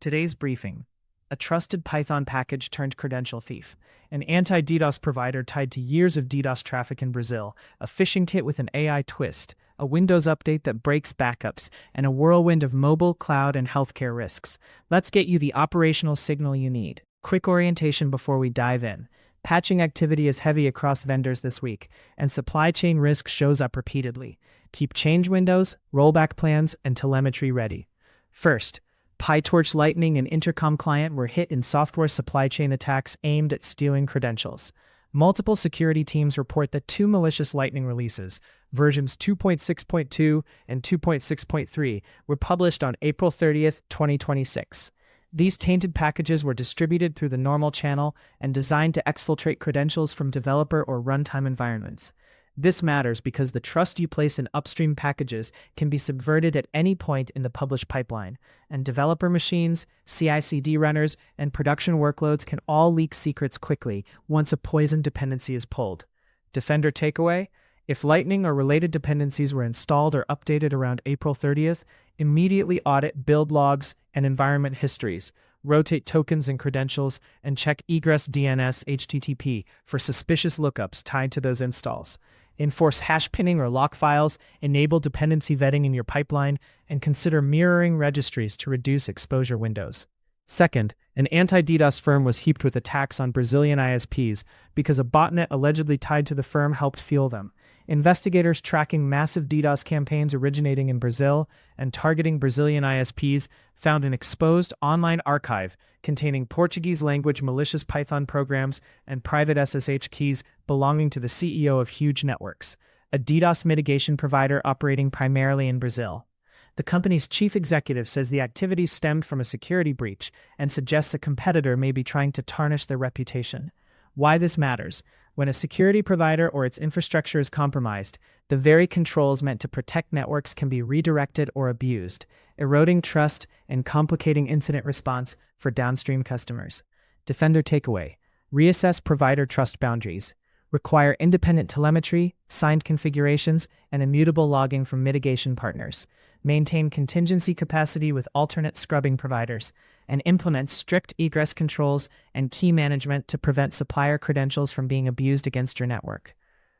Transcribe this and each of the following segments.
Today's briefing: a trusted Python package turned credential thief, an anti-DDoS provider tied to years of DDoS traffic in Brazil, a phishing kit with an AI twist, a Windows update that breaks backups, and a whirlwind of mobile, cloud, and healthcare risks. Let's get you the operational signal you need. Quick orientation before we dive in. Patching activity is heavy across vendors this week, and supply chain risk shows up repeatedly. Keep change windows, rollback plans, and telemetry ready. First, PyTorch Lightning and Intercom client were hit in software supply chain attacks aimed at stealing credentials. Multiple security teams report that two malicious Lightning releases, versions 2.6.2 and 2.6.3, were published on April 30, 2026. These tainted packages were distributed through the normal channel and designed to exfiltrate credentials from developer or runtime environments. This matters because the trust you place in upstream packages can be subverted at any point in the published pipeline, and developer machines, CI/CD runners, and production workloads can all leak secrets quickly once a poison dependency is pulled. Defender takeaway: if Lightning or related dependencies were installed or updated around April 30th, immediately audit build logs and environment histories, rotate tokens and credentials, and check egress DNS HTTP for suspicious lookups tied to those installs. Enforce hash pinning or lock files, enable dependency vetting in your pipeline, and consider mirroring registries to reduce exposure windows. Second, an anti-DDoS firm was heaped with attacks on Brazilian ISPs because a botnet allegedly tied to the firm helped fuel them. Investigators tracking massive DDoS campaigns originating in Brazil and targeting Brazilian ISPs found an exposed online archive containing Portuguese-language malicious Python programs and private SSH keys belonging to the CEO of Huge Networks, a DDoS mitigation provider operating primarily in Brazil. The company's chief executive says the activities stemmed from a security breach and suggests a competitor may be trying to tarnish their reputation. Why this matters: when a security provider or its infrastructure is compromised, the very controls meant to protect networks can be redirected or abused, eroding trust and complicating incident response for downstream customers. Defender takeaway: reassess provider trust boundaries. Require independent telemetry, signed configurations, and immutable logging from mitigation partners. Maintain contingency capacity with alternate scrubbing providers, and implement strict egress controls and key management to prevent supplier credentials from being abused against your network.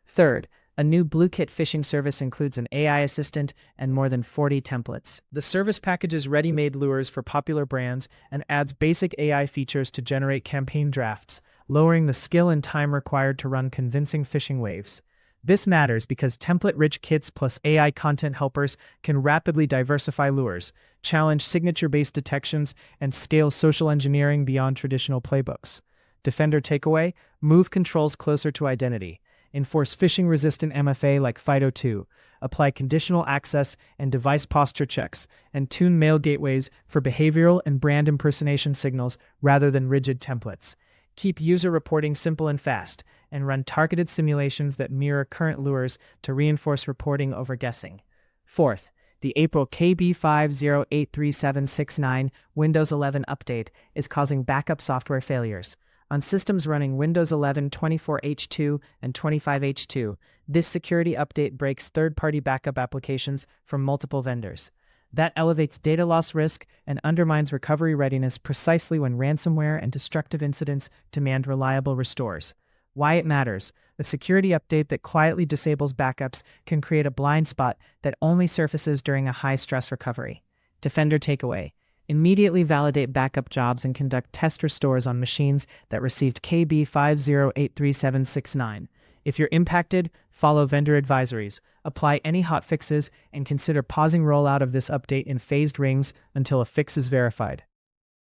Third, a new BlueKit phishing service includes an AI assistant and more than 40 templates. The service packages ready-made lures for popular brands and adds basic AI features to generate campaign drafts, lowering the skill and time required to run convincing phishing waves. This matters because template-rich kits plus AI content helpers can rapidly diversify lures, challenge signature-based detections, and scale social engineering beyond traditional playbooks. Defender takeaway: move controls closer to identity. Enforce phishing-resistant MFA like FIDO2, apply conditional access and device posture checks, and tune mail gateways for behavioral and brand impersonation signals rather than rigid templates. Keep user reporting simple and fast, and run targeted simulations that mirror current lures to reinforce reporting over guessing. Fourth, the April KB50836769 Windows 11 update is causing backup software failures. On systems running Windows 11 24H2 and 25H2, this security update breaks third-party backup applications from multiple vendors. That elevates data loss risk and undermines recovery readiness precisely when ransomware and destructive incidents demand reliable restores. Why it matters: a security update that quietly disables backups can create a blind spot that only surfaces during a high-stress recovery. Defender takeaway: immediately validate backup jobs and conduct test restores on machines that received KB50836769. If you're impacted, follow vendor advisories, apply any hotfixes, and consider pausing rollout of this update in phased rings until a fix is verified.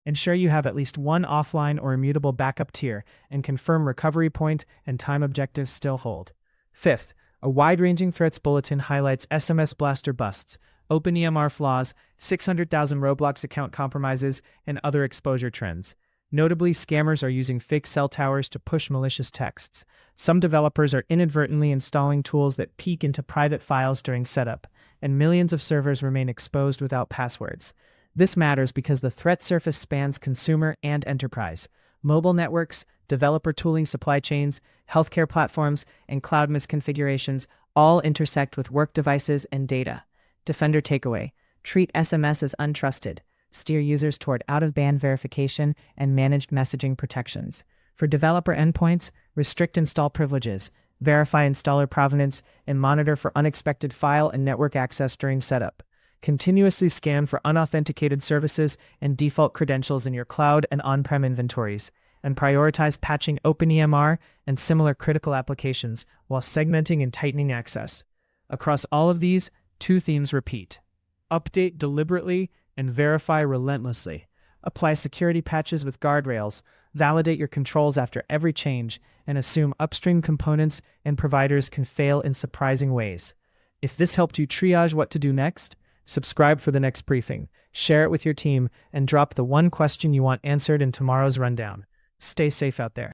Ensure you have at least one offline or immutable backup tier and confirm recovery point and time objectives still hold. Fifth, a wide-ranging threats bulletin highlights SMS blaster busts, OpenEMR flaws, 600,000 Roblox account compromises, and other exposure trends. Notably, scammers are using fake cell towers to push malicious texts. Some developers are inadvertently installing tools that peek into private files during setup, and millions of servers remain exposed without passwords. This matters because the threat surface spans consumer and enterprise. Mobile networks, developer tooling supply chains, healthcare platforms, and cloud misconfigurations all intersect with work devices and data. Defender takeaway: treat SMS as untrusted. steer users toward out-of-band verification and managed messaging protections. For developer endpoints, restrict install privileges, verify installer provenance, and monitor for unexpected file and network access during setup. Continuously scan for unauthenticated services and default credentials in your cloud and on-prem inventories, and prioritize patching OpenEMR and similar critical applications while segmenting and tightening access. Across all of these, two themes repeat. Update deliberately and verify relentlessly. Apply security patches with guardrails, validate your controls after every change, and assume upstream components and providers can fail in surprising ways. If this helped you triage what to do next, subscribe for the next briefing, share it with your team, and drop the one question you want answered in tomorrow's rundown. Stay safe out there.